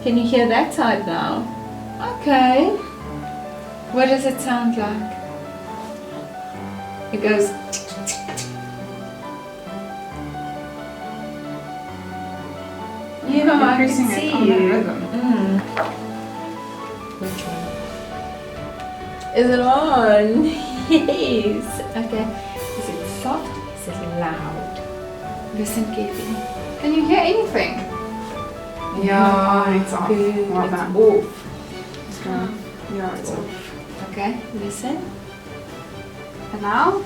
Can you hear that side now? Okay. What does it sound like? It goes. Yeah, I can see you. Which one? Is it on? Yes. Okay. Is it soft? Is it loud? Listen carefully. Can you hear anything? Yeah, it's off. Good. Well It's done. off. It's gone. Yeah, it's off. Okay, listen. And now?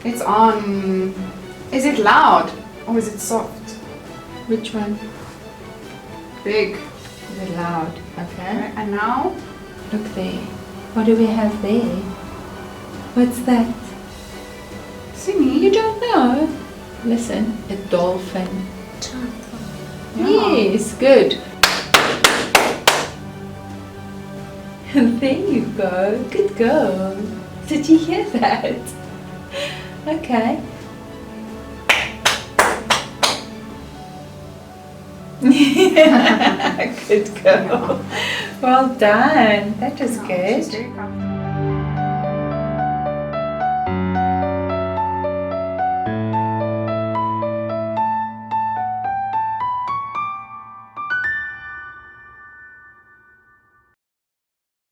It's on. Is it loud or is it soft? Which one? Big. Is it loud? Okay. And now? Look there. What do we have there? What's that? Simi. You don't know? Listen, a dolphin. Yeah. Yes, good. There you go. Good girl. Did you hear that? Okay. Good girl. Well done. That was good. She's very confident.